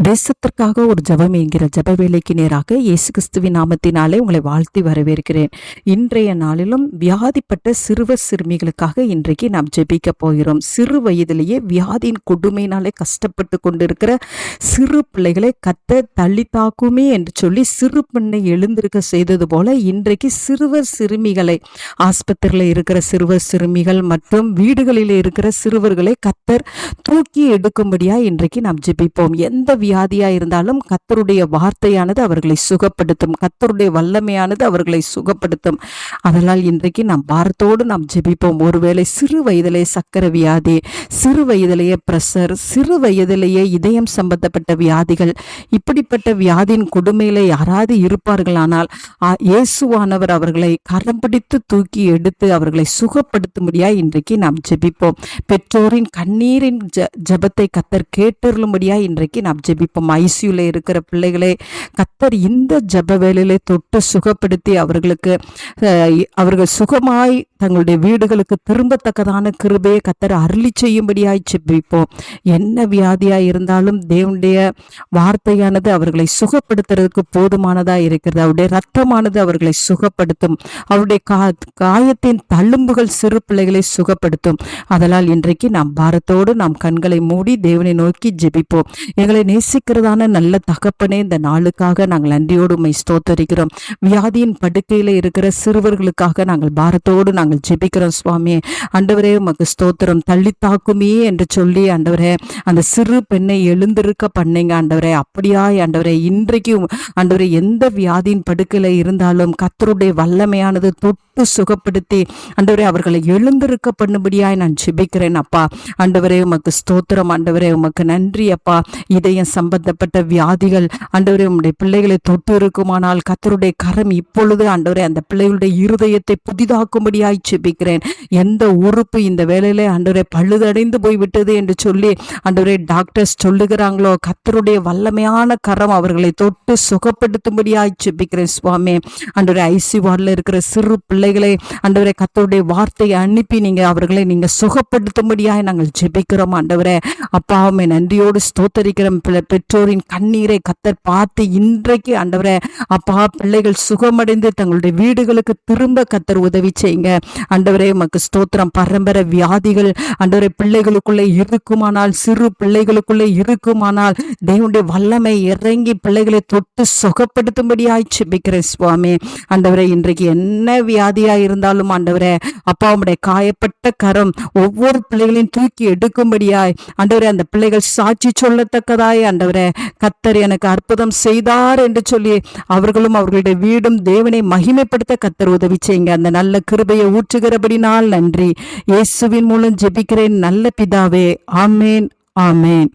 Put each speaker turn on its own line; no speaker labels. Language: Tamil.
தேசத்திற்காக ஒரு ஜெபம் என்கிற ஜெப வேலைக்கு நேராக இயேசு கிறிஸ்துவின் நாமத்தினாலே உங்களை வாழ்த்தி வரவேற்கிறேன். இன்றைய நாளிலும் வியாதிப்பட்ட சிறுவர் சிறுமிகளுக்காக இன்றைக்கு நாம் ஜெபிக்க போகிறோம். சிறு வயதிலேயே வியாதியின் கொடுமையினாலே கஷ்டப்பட்டு கொண்டிருக்கிற சிறு பிள்ளைகளை கத்த தள்ளி தாக்குமே என்று சொல்லி சிறு பெண்ணை எழுந்திருக்க செய்தது போல இன்றைக்கு சிறுவர் சிறுமிகளை, ஆஸ்பத்திரியில் இருக்கிற சிறுவர் சிறுமிகள் மற்றும் வீடுகளில் இருக்கிற சிறுவர்களை கத்தர் தூக்கி எடுக்கும்படியா இன்றைக்கு நாம் ஜெபிப்போம். எந்த வியாதியா இருந்தாலும் கர்த்தருடைய வார்த்தையானது அவர்களை சுகப்படுத்தும். கர்த்தருடைய வல்லமையானது அவர்களை சுகப்படுத்தும். அதனால் இன்றைக்கு நாம் பாரத்தோடு நாம் ஜெபிப்போம். ஒருவேளை சிறு வயதிலே சக்கரை வியாதி, சிறு வயதிலேயே பிரஷர், சிறு வயதிலேயே இதயம் சம்பந்தப்பட்ட வியாதிகள், இப்படிப்பட்ட வியாதியின் கொடுமையில யாராவது இருப்பார்களானால் இயேசுவானவர் அவர்களை கரம் பிடித்து தூக்கி எடுத்து அவர்களை சுகப்படுத்தும்படியா இன்றைக்கு நாம் ஜெபிப்போம். பெற்றோரின் கண்ணீரின் ஜெபத்தை கர்த்தர் கேட்டருளும்படியா இன்றைக்கு நாம் ஜெபிப்போம். ஐசியூல இருக்கிற பிள்ளைகளை கர்த்தர் இந்த ஜெப வேளையிலே தொட்டு சுகப்படுத்தி அவர்கள் சுகமாய் தங்களுடைய வீடுகளுக்கு திரும்பத்தக்கதான கிருபையை கர்த்தர் அருளி செய்யும்படியாய் ஜெபிப்போம். என்ன வியாதியா இருந்தாலும் தேவனுடைய வார்த்தையானது அவர்களை சுகப்படுத்துறதுக்கு போதுமானதா இருக்கிறது. அவருடைய ரத்தமானது அவர்களை சுகப்படுத்தும். அவருடைய காயத்தின் தழும்புகள் சிறு பிள்ளைகளை சுகப்படுத்தும். அதனால் இன்றைக்கு நாம் பாரத்தோடு நாம் கண்களை மூடி தேவனை நோக்கி ஜெபிப்போம். எங்களை நேசிக்கிறதான நல்ல தகப்பனே, இந்த நாளுக்காக நாங்கள் நன்றியோடு உம்மை ஸ்தோத்தரிக்கிறோம். வியாதியின் படுக்கையில இருக்கிற சிறுவர்களுக்காக நாங்கள் பாரத்தோடு நாங்கள் ஜெபிக்கிறோம். சுவாமி ஆண்டவரே, உமக்கு ஸ்தோத்திரம். தள்ளி தாக்குமே என்று சொல்லி ஆண்டவரே அந்த சிறு பெண்ணை எழுந்திருக்க பண்ணீங்க ஆண்டவரே. அப்படியாய் ஆண்டவரே, இன்றைக்கு ஆண்டவரே எந்த வியாதியின் படுக்கையில இருந்தாலும் கர்த்தருடைய வல்லமையானது தொட்டு சுகப்படுத்தி ஆண்டவரே அவர்களை எழுந்திருக்க பண்ணும்படியாய் நான் ஜெபிக்கிறேன் அப்பா. ஆண்டவரே உமக்கு ஸ்தோத்திரம். ஆண்டவரே உமக்கு நன்றி அப்பா. இதயம் சம்பந்தப்பட்ட வியாதிகள் ஆண்டவரே உம்முடைய பிள்ளைகளை தொட்டு இருக்குமானால் கர்த்தருடைய கரம் இப்பொழுது ஆண்டவரே அந்த பிள்ளைகளுடைய இருதயத்தை புதிதாக்கும்படியாய் ஜெபிக்கிறேன். எந்த உறுப்பு இந்த வேளையிலே ஆண்டவரே பழுதடைந்து போய்விட்டது என்று சொல்லி ஆண்டவரே டாக்டர்ஸ் சொல்லுகிறாங்களோ, கர்த்தருடைய வல்லமையான கரம் அவர்களை தொட்டு சுகப்படுத்தும்படியாய் ஜெபிக்கிறேன் சுவாமி. ஆண்டவரே ஐசி வார்டில் இருக்கிற சிறு பிள்ளைகளை ஆண்டவரே கர்த்தருடைய வார்த்தையை அனுப்பி அவர்களை நீங்க சுகப்படுத்தும்படியாய் நாங்கள் ஜெபிக்கிறோம் ஆண்டவரே. அப்பாவுமே நன்றியோடு ஸ்தோத்தரிக்கிறோம். பெற்றோரின் கண்ணீரை கர்த்தர் பார்த்து இன்றைக்கு ஆண்டவரே அப்பா பிள்ளைகள் சுகமடைந்து தங்களுடைய வீடுகளுக்கு திரும்ப கர்த்தர் உதவி செய்யுங்க ஆண்டவரே. உமக்கு ஸ்தோத்திரம். பரம்பரை வியாதிகள் ஆண்டவரே பிள்ளைகளுக்குள்ளே இருக்குமானால், சிறு பிள்ளைகளுக்குள்ளே இருக்குமானால் தேவனுடைய வல்லமை இறங்கி பிள்ளைகளை தொட்டு சுகப்படுத்தும்படியாய் ஜெபிக்கிறேன் சுவாமி. ஆண்டவரே இன்றைக்கு என்ன வியாதியா இருந்தாலும் ஆண்டவரே அப்பா உம்முடைய காயப்பட்ட கரம் ஒவ்வொரு பிள்ளைகளையும் தூக்கி எடுக்கும்படியாய் ஆண்டவரே அந்த பிள்ளைகள் சாட்சி சொல்லத்தக்கதாய் ஆண்டவரே கர்த்தர் எனக்கு அற்புதம் செய்தார் என்று சொல்லி அவர்களும் அவர்களுடைய வீடும் தேவனை மகிமைப்படுத்த கர்த்தர் உதவி செய்யுங்க. அந்த நல்ல கிருபையை ஊற்றுகிறபடினால் நன்றி. இயேசுவின் மூலம் ஜெபிக்கிறேன் நல்ல பிதாவே. ஆமேன், ஆமேன்.